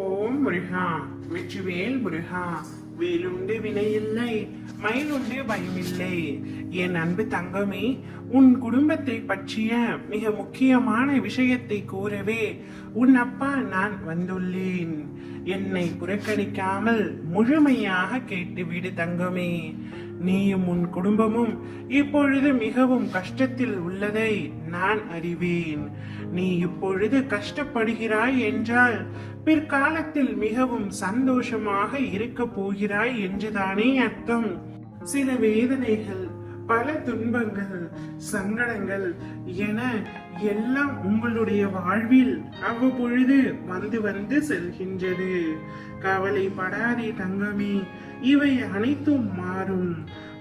ஓம் முருகா, வெற்றிவேல் முருகா. வேலுண்டு வினையில்லை, மயிலுண்டு பயமில்லை. என் அன்பு தங்கமே, உன் குடும்பத்தை பற்றிய மிக முக்கியமான விஷயத்தை கூறவே உன் அப்பா நான் வந்துள்ளேன். என்னை புறக்கணிக்காமல் முழுமையாக கேட்டுவிடு தங்கமே. நீயும் உன் குடும்பமும் இப்பொழுது மிகவும் கஷ்டத்தில் உள்ளதை நான் அறிவேன். நீ இப்பொழுது கஷ்டப்படுகிறாய் என்றால் பிற்காலத்தில் மிகவும் சந்தோஷமாக இருக்க போகிறாய் என்றுதானே அர்த்தம். சில வேதனைகள், பல துன்பங்கள், சங்கடங்கள் என எல்லாம் உங்களுடைய வாழ்வில் அவ்வப்பொழுது வந்து வந்து செல்கின்றது. கவலைப்படாதே தங்கமே, இவை அனைத்தும் மாறும்.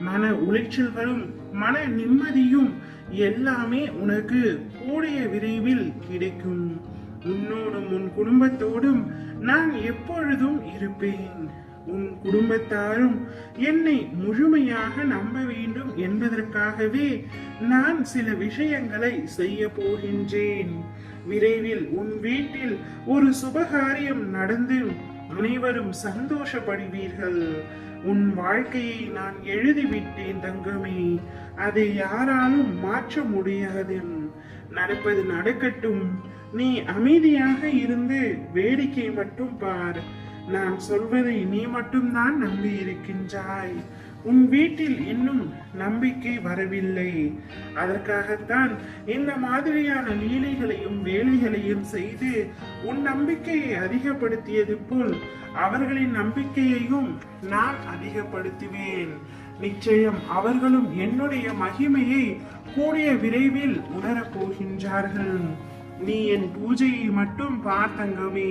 மன உளைச்சல்களும் மன நிம்மதியும் எல்லாமே உனக்கு கூடிய விரைவில் கிடைக்கும். உன்னோடும் உன் குடும்பத்தோடும் நான் எப்பொழுதும் இருப்பேன். உன் குடும்பத்தாரும் என்னை முழுமையாக நம்ப வேண்டும் என்பதற்காகவே நான் சில விஷயங்களை செய்ய போகின்றேன். விரைவில் உன் வீட்டில் ஒரு சுபகாரியம் நடந்து அனைவரும் சந்தோஷப்படுவீர்கள். உன் வாழ்க்கையை நான் எழுதிவிட்டேன் தங்கமே. அதை யாராலும் மாற்ற முடியாது. நடப்பது நடக்கட்டும். நீ அமைதியாக இருந்து வேடிக்கை மட்டும் பார். நான் சொல்வதை நீ மட்டும்தான் நம்பி இருக்கின்றாய். உன் வீட்டில் இன்னும் நம்பிக்கை வரவில்லை. அதற்காகத்தான் இந்த மாதிரியான லீலைகளையும் வேலைகளையும் செய்து உன் நம்பிக்கையை அதிகப்படுத்தியது போல் அவர்களின் நம்பிக்கையையும் நான் அதிகப்படுத்துவேன். நிச்சயம் அவர்களும் என்னுடைய மகிமையை கூடிய விரைவில் உணரப் போகின்றார்கள். நீ என் பூஜையை மட்டும் பார்த்தங்கமே.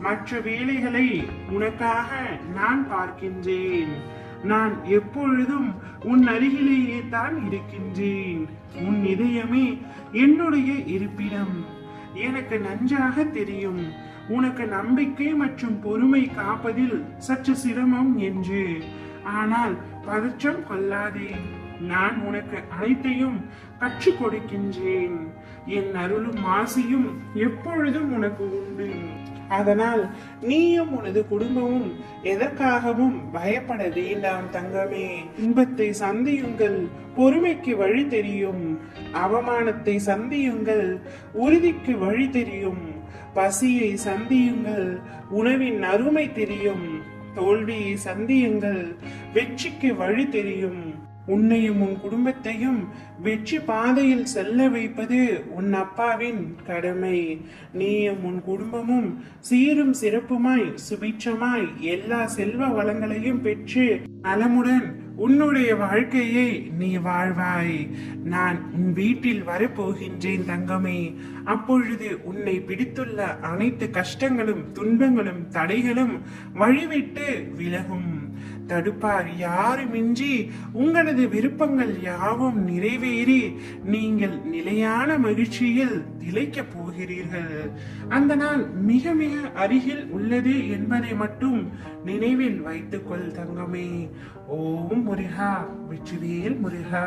மற்ற வேலைகளை உனக்காக நான் பார்க்கின்றேன். நான் எப்பொழுதும் உன் அருகிலேயே தான் இருக்கின்றேன். உன் இதயமே என்னுடைய இருப்பிடம். எனக்கு நன்றாக தெரியும் உனக்கு நம்பிக்கை மற்றும் பொறுமை காப்பதில் சற்று சிரமம் என்று. ஆனால் பதற்றம் கொள்ளாதே. நான் உனக்கு அனைத்தையும் கற்றுக் கொடுக்கின்றேன். என் அருளும் ஆசையும் எப்பொழுதும் உனக்கு உண்டு. அதனால் நீயும் உனது குடும்பமும் எதற்காகவும் பயப்பட வேண்டாம் தங்கமே. இன்பத்தை சந்தியுங்கள், பொறுமைக்கு வழி தெரியும். அவமானத்தை சந்தியுங்கள், உறுதிக்கு வழி தெரியும். பசியை சந்தியுங்கள், உணவின் அருமை தெரியும். தோல்வியை சந்தியுங்கள், வெற்றிக்கு வழி தெரியும். உன்னையும் உன் குடும்பத்தையும் வெற்றி பாதையில் செல்ல வைப்பது உன் அப்பாவின் கடமை. நீயும் உன் குடும்பமும் சீரும் சிறப்புமாய் சுபிட்சமாய் எல்லா செல்வ வளங்களையும் பெற்று நலமுடன் உன்னுடைய வாழ்க்கையை நீ வாழ்வாய். நான் உன் வீட்டில் வரப்போகின்றேன் தங்கமே. அப்பொழுது உன்னை பிடித்துள்ள அனைத்து கஷ்டங்களும் துன்பங்களும் தடைகளும் வழிவிட்டு விலகும். தடுப்பார் யாருமின்றி உங்களது விருப்பங்கள் யாவும் நிறைவேறி நீங்கள் நிலையான மகிழ்ச்சியில் திளைக்கப் போகிறீர்கள். அந்த நாள் மிக மிக அருகில் உள்ளது என்பதை மட்டும் நினைவில் வைத்துக்கொள் தங்கமே. ஓம் முருகா, வெற்றிவேல் முருகா.